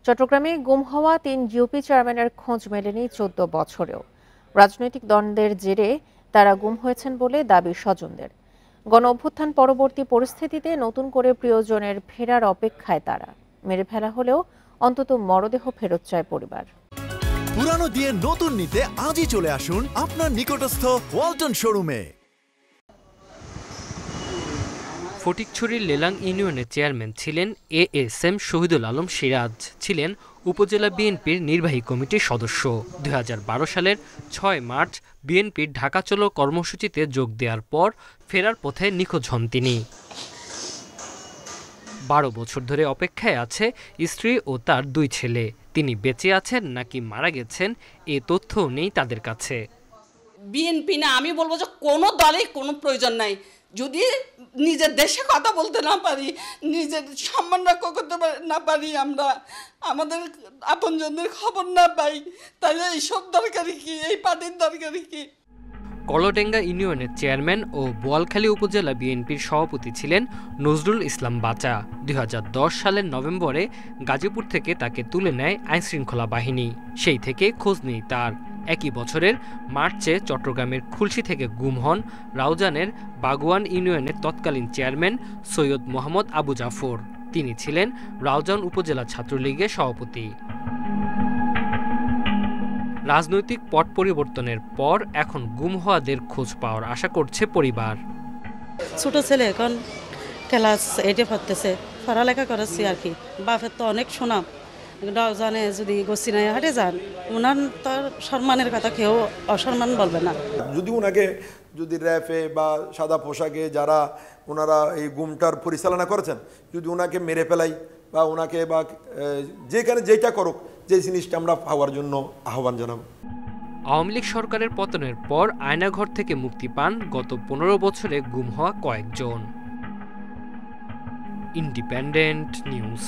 চট্টগ্রামে গুম হওয়া ৩ ইউপি চেয়ারম্যানের খোঁজ মেলেনি ১৪ বছরেও। রাজনৈতিক দ্বন্দ্বের জেরে তারা গুম হয়েছেন বলে দাবি স্বজনদের। গণ অভ্যুত্থান পরবর্তী পরিস্থিতিতে নতুন করে প্রিয়জনের ফেরার অপেক্ষায় তারা। মেরে ফেলা হলেও অন্তত মরদেহ ফেরত চায় পরিবার। পুরানো দিয়ে নতুন নিতে আজই চলে আসুন আপনার নিকটস্থ ওয়ালটন শোরুমে। ফটিকছড়ির লেলাং ইউনিয়নের চেয়ারম্যান ছিলেন এএসএম শহীদুল আলম সিরাজ, ছিলেন উপজেলা বিএনপির নির্বাহী কমিটির সদস্য। ২০১২ সালের ৬ মার্চ বিএনপির ঢাকা চলো কর্মসূচিতে যোগ দেওয়ার পর ফেরার পথে নিখোঁজ হন তিনি। ১২ বছর ধরে অপেক্ষায় আছে স্ত্রী ও তার ২ ছেলে। তিনি বেঁচে আছেন নাকি মারা গেছেন এ তথ্যও নেই তাদের কাছে। বিএনপি না, আমি বলবো যে কোনো দলেই কোনো প্রয়োজন নাই। যদি নিজের দেশে কথা বলতে না পারি, নিজের সম্মান রক্ষা করতে না পারি, আমরা আমাদের আপনজনদের খবর না পাই, তাহলে এইসব দরকারি কি, এই পার্টির দরকারি কি? কলডেঙ্গা ইউনিয়নের চেয়ারম্যান ও বোয়ালখালী উপজেলা বিএনপির সভাপতি ছিলেন নজরুল ইসলাম বাচা। ২০১০ সালের নভেম্বরে গাজীপুর থেকে তাকে তুলে নেয় আইনশৃঙ্খলা বাহিনী। সেই থেকে খোঁজ নেই তার। একই বছরের মার্চে চট্টগ্রামের খুলশী থেকে গুম হন রাউজানের বাগুয়ান ইউনিয়নের তৎকালীন চেয়ারম্যান সৈয়দ মোহাম্মদ আবু জাফর। তিনি ছিলেন রাউজান উপজেলা ছাত্রলীগের সভাপতি। রাজনৈতিক পট পরিবর্তনের পর এখন গুম হওয়াদের খোঁজ পাওয়ার আশা করছে পরিবার। ছোট ছেলে এখন ক্লাস 8-এ পড়তেছে, পড়ালেখা করেছি আর কি। বাপের তো অনেক সুনাম, জানে যদি গোসিনায় হাটে যান, ওনার তার সম্মানের কথা কেউ অসম্মান বলবে না। যদি র্যাফে বা সাদা পোশাকে যারা ওনারা এই গুমটার পরিচালনা করেছেন, যদি ওনাকে মেরে ফেলাই বা ওনাকে বা যেখানে যেটা করুক, যে জিনিসটা আমরা পাওয়ার জন্য আহ্বান জানাবো। আওয়ামী লীগ সরকারের পতনের পর আয়নাঘর থেকে মুক্তি পান গত ১৫ বছরে গুম হওয়া কয়েকজন। Independent news.